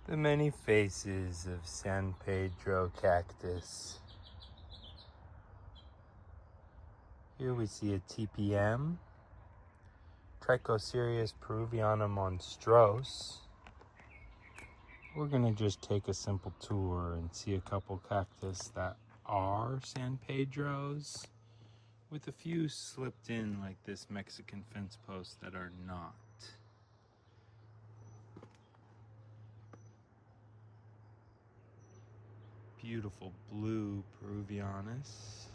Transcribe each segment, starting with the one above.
The many faces of San Pedro cactus. Here we see a TBM, Trichocereus Peruvianus monstrose. We're gonna just take a simple tour and see a couple cactus that are San Pedros, with a few slipped in like this Mexican fence post that are not. Beautiful blue Peruvianus.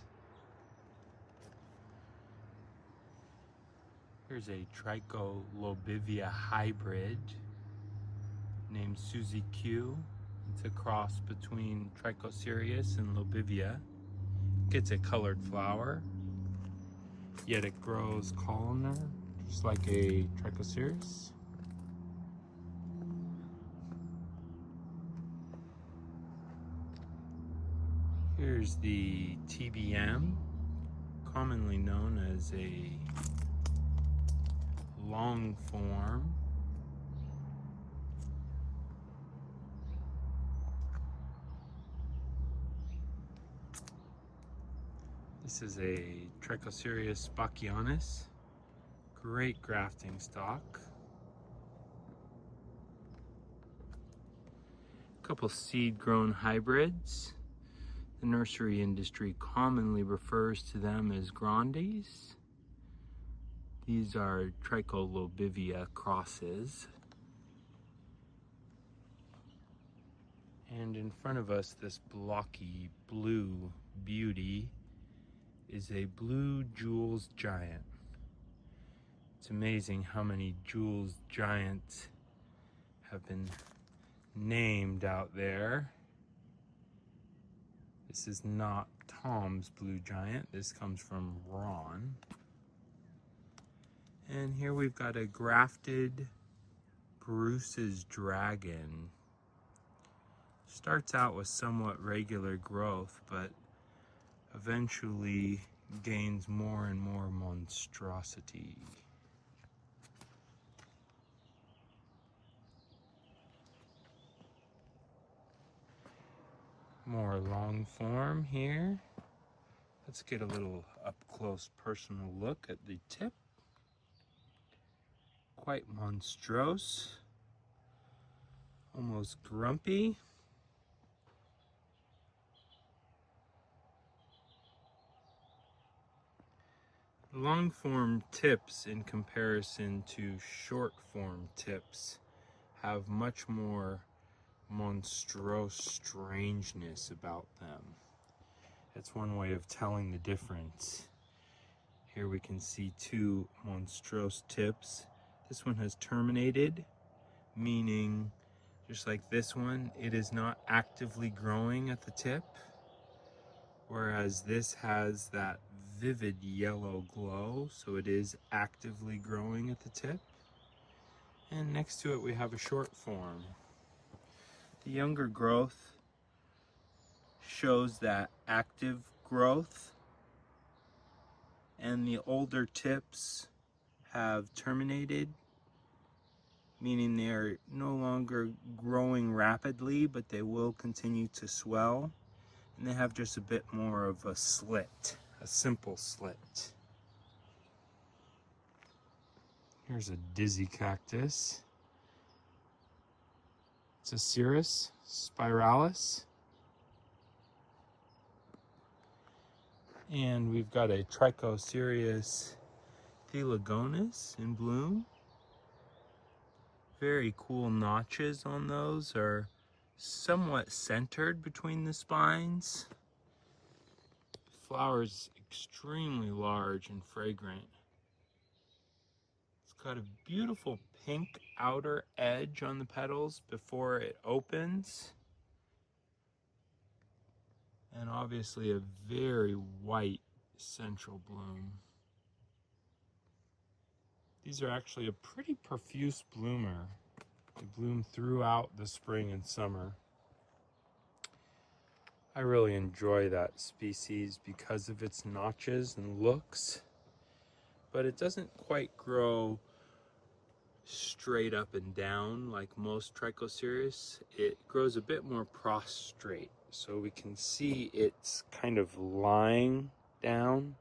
Here's a Tricholobivia hybrid named Suzy-Q. It's a cross between Trichocereus and Lobivia. Gets a colored flower, yet it grows columnar, just like a Trichocereus. Here's the TBM, commonly known as a long form. This is a Trichocereus Pachanoi, great grafting stock. A couple seed-grown hybrids. The nursery industry commonly refers to them as grandes. These are Tricholobivia crosses. And in front of us, this blocky blue beauty is a blue Juules Giant. It's amazing how many Juules Giants have been named out there. This is not Tom's blue giant. This comes from Ron. And here we've got a grafted Bruce's Dragon. Starts out with somewhat regular growth, but eventually gains more and more monstrosity. More long form here. Let's get a little up close personal look at the tip. Quite monstrose, almost grumpy. Long form tips in comparison to short form tips have much more monstrose strangeness about them. That's one way of telling the difference. Here we can see two monstrose tips. This one has terminated, meaning just like this one, it is not actively growing at the tip, whereas this has that vivid yellow glow, so it is actively growing at the tip. And next to it we have a short form. The younger growth shows that active growth, and the older tips have terminated, meaning they are no longer growing rapidly, but they will continue to swell, and they have just a bit more of a slit, a simple slit. Here's a dizzy cactus. It's a Cirrus spiralis. And we've got a Trichocereus thelagonus in bloom. Very cool notches on those, are somewhat centered between the spines. Flowers extremely large and fragrant. It's got a beautiful pink outer edge on the petals before it opens. And obviously a very white central bloom. These are actually a pretty profuse bloomer. They bloom throughout the spring and summer. I really enjoy that species because of its notches and looks, but it doesn't quite grow straight up and down like most Trichocereus. It grows a bit more prostrate, so we can see it's kind of lying down.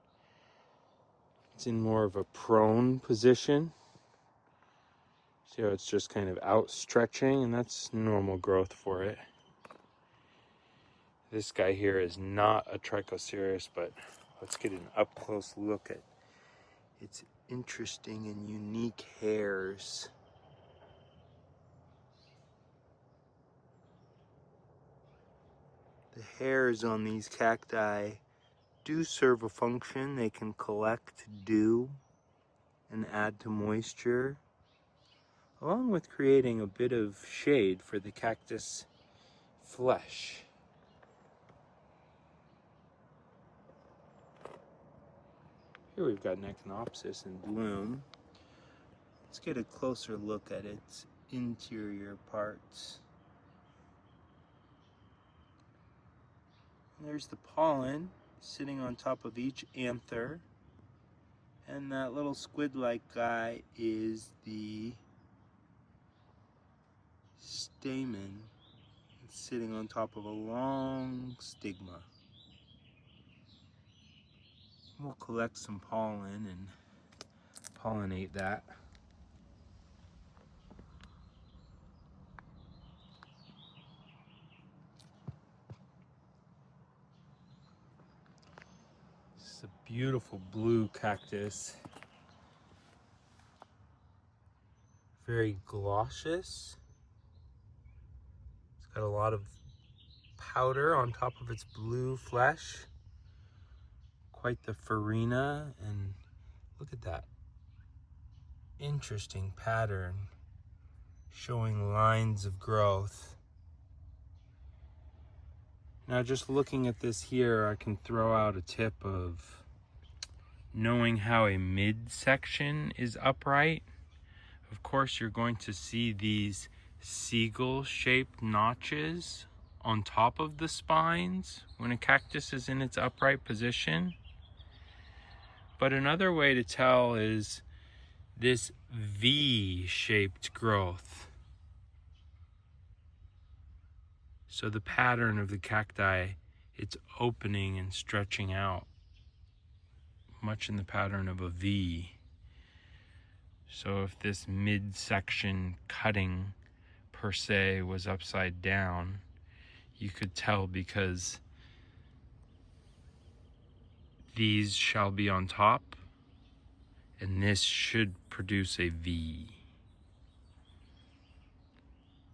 It's in more of a prone position. See how it's just kind of outstretching, and that's normal growth for it. This guy here is not a Trichocereus, but let's get an up-close look at its interesting and unique hairs. The hairs on these cacti do serve a function. They can collect dew and add to moisture, along with creating a bit of shade for the cactus flesh. Here we've got an Echinopsis in bloom. Let's get a closer look at its interior parts. And there's the pollen sitting on top of each anther. And that little squid-like guy is the stamen. It's sitting on top of a long stigma. We'll collect some pollen and pollinate that. This is a beautiful blue cactus. Very glossous. It's got a lot of powder on top of its blue flesh. Quite the farina, and look at that interesting pattern showing lines of growth. Now, just looking at this here, I can throw out a tip of knowing how a midsection is upright. Of course, you're going to see these seagull-shaped notches on top of the spines when a cactus is in its upright position. But another way to tell is this V-shaped growth. So the pattern of the cacti, it's opening and stretching out, much in the pattern of a V. So if this midsection cutting per se was upside down, you could tell because these shall be on top, and this should produce a V.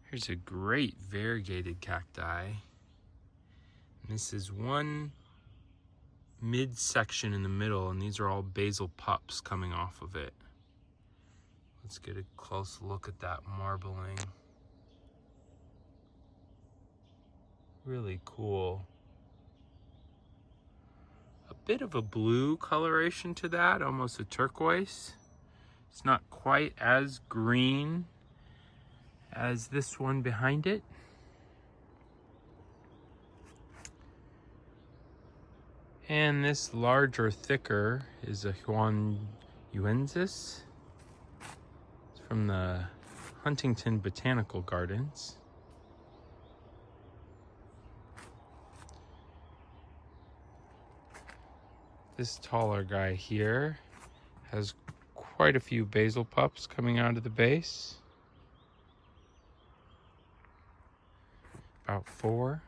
Here's a great variegated cacti. And this is one midsection in the middle, and these are all basal pups coming off of it. Let's get a close look at that marbling. Really cool. A bit of a blue coloration to that, almost a turquoise. It's not quite as green as this one behind it. And this larger, thicker is a Juuensis. It's from the Huntington Botanical Gardens. This taller guy here has quite a few basal pups coming out of the base. About 4.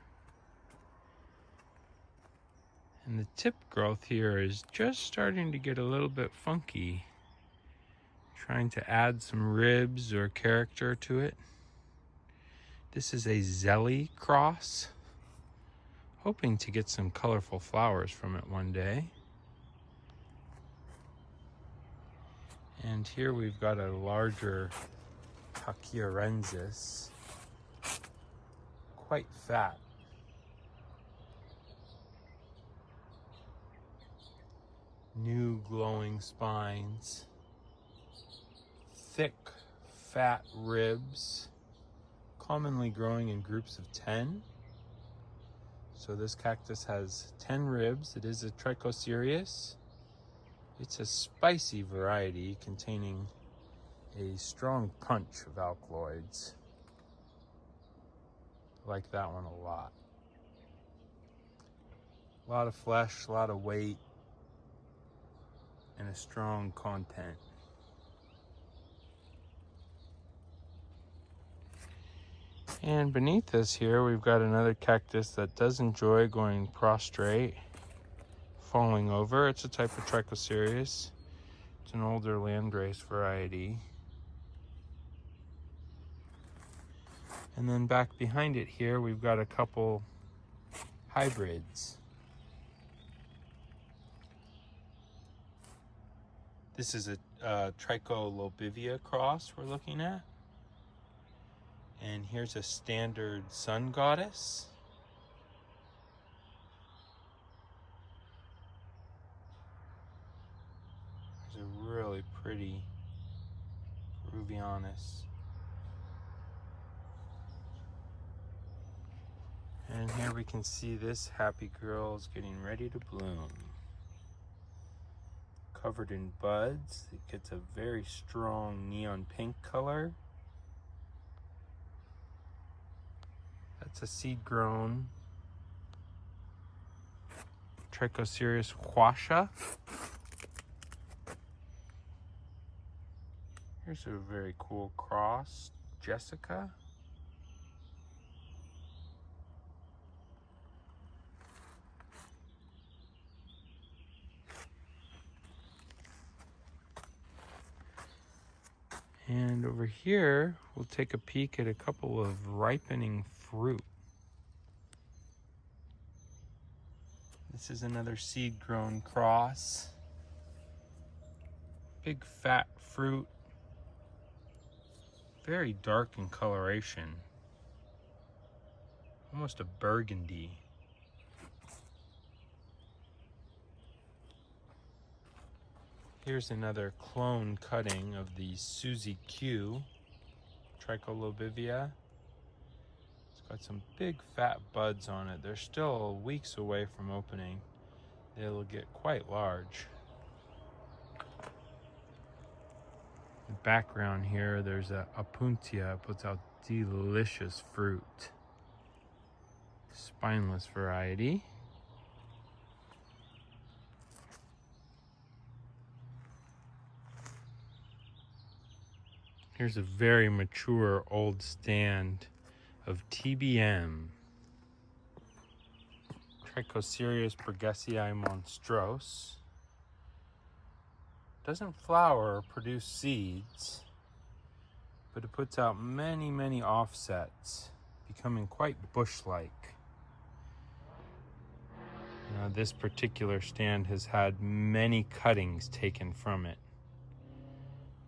And the tip growth here is just starting to get a little bit funky. Trying to add some ribs or character to it. This is a Zelly cross. Hoping to get some colorful flowers from it one day. And here we've got a larger Pachyrensis. Quite fat. New glowing spines. Thick, fat ribs. Commonly growing in groups of 10. So this cactus has 10 ribs. It is a Trichocereus. It's a spicy variety containing a strong punch of alkaloids. I like that one a lot. A lot of flesh, a lot of weight, and a strong content. And beneath us here, we've got another cactus that does enjoy going prostrate, falling over. It's a type of Trichocereus. It's an older landrace variety. And then back behind it here, we've got a couple hybrids. This is a Tricholobivia cross we're looking at. And here's a standard sun goddess. There's a really pretty Peruvianus. And here we can see this happy girl is getting ready to bloom. Covered in buds. It gets a very strong neon pink color. That's a seed-grown Trichocereus Pachanoi. Here's a very cool cross, Jessica. And over here, we'll take a peek at a couple of ripening fruit. This is another seed-grown cross. Big fat fruit. Very dark in coloration. Almost a burgundy. Here's another clone cutting of the Suzy-Q, Tricholobivia. It's got some big fat buds on it. They're still weeks away from opening. They'll get quite large. In the background here, there's a Apuntia. It puts out delicious fruit. Spineless variety. Here's a very mature old stand of Tbm. Trichocereus Bridgesii monstrose. Doesn't flower or produce seeds, but it puts out many, many offsets, becoming quite bush-like. This particular stand has had many cuttings taken from it,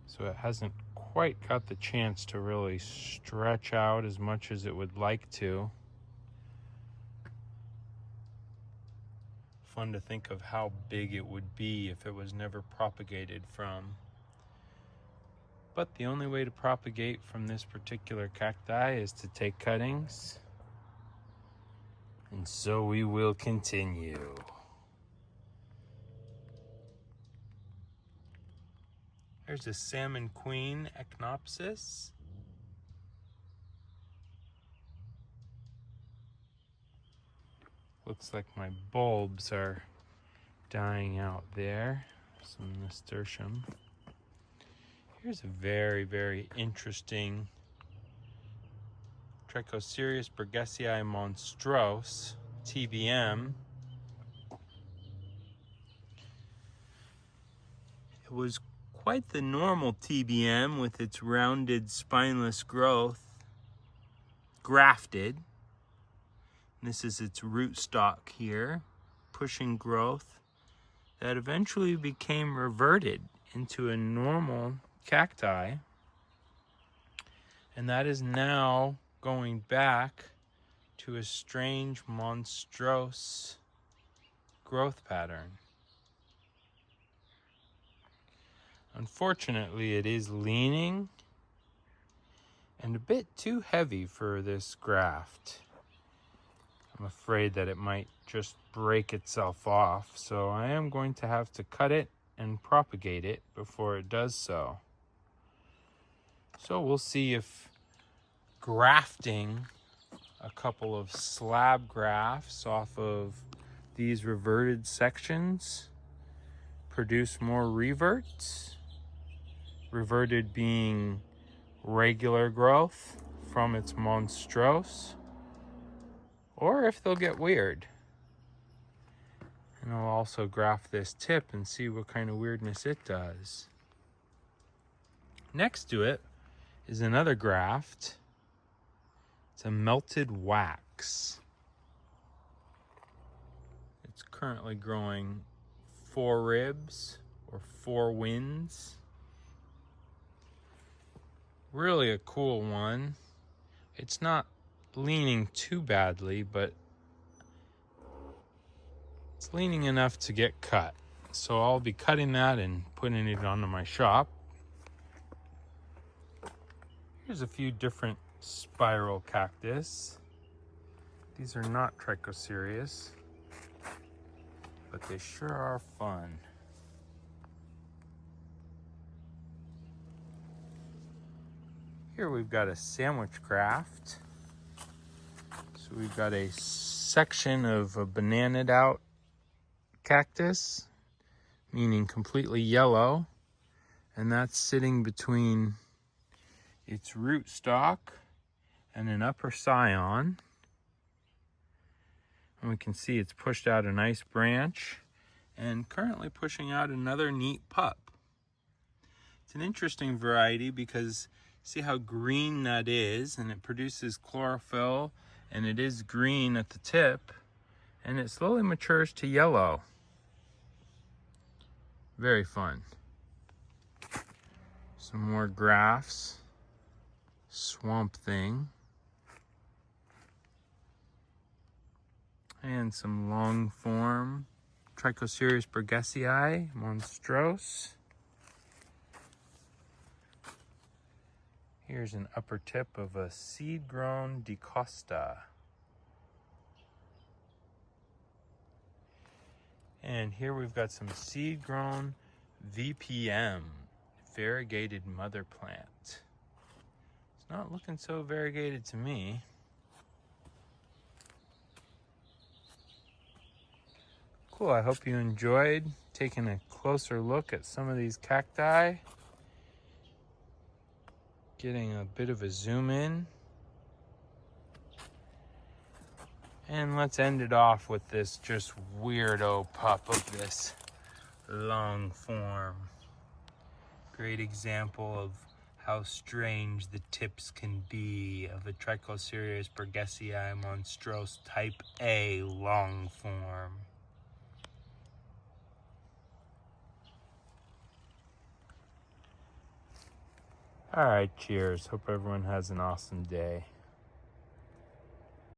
so it hasn't quite got the chance to really stretch out as much as it would like to. Fun to think of how big it would be if it was never propagated from. But the only way to propagate from this particular cacti is to take cuttings. And so we will continue. There's a salmon queen echinopsis. Looks like my bulbs are dying out there. Some nasturtium. Here's a very, very interesting Trichocereus Bridgesii monstrose, TBM. It was quite the normal TBM with its rounded spineless growth, grafted. This is its rootstock here, pushing growth that eventually became reverted into a normal cacti. And that is now going back to a strange monstrose growth pattern. Unfortunately, it is leaning and a bit too heavy for this graft. I'm afraid that it might just break itself off, so I am going to have to cut it and propagate it before it does so. So we'll see if grafting a couple of slab grafts off of these reverted sections produce more reverts. Reverted being regular growth from its monstrose, or if they'll get weird. And I'll also graft this tip and see what kind of weirdness it does. Next to it is another graft. It's a melted wax. It's currently growing 4 ribs or 4 winds. Really a cool one. It's not leaning too badly, but it's leaning enough to get cut. So I'll be cutting that and putting it onto my shop. Here's a few different spiral cactus. These are not Trichocereus, but they sure are fun. Here we've got a sandwich graft. So we've got a section of a bananaed out cactus, meaning completely yellow, and that's sitting between its root stock and an upper scion. And we can see it's pushed out a nice branch and currently pushing out another neat pup. It's an interesting variety because see how green that is, and it produces chlorophyll, and it is green at the tip, and it slowly matures to yellow. Very fun. Some more grafts. Swamp thing. And some long form Trichocereus Bridgesii, monstrose. Here's an upper tip of a seed-grown DeCosta. And here we've got some seed-grown VPM, variegated mother plant. It's not looking so variegated to me. Cool, I hope you enjoyed taking a closer look at some of these cacti. Getting a bit of a zoom in. And let's end it off with this just weirdo pup of this long form. Great example of how strange the tips can be of a Trichocereus Bridgesii monstrose type A long form. All right, cheers. Hope everyone has an awesome day.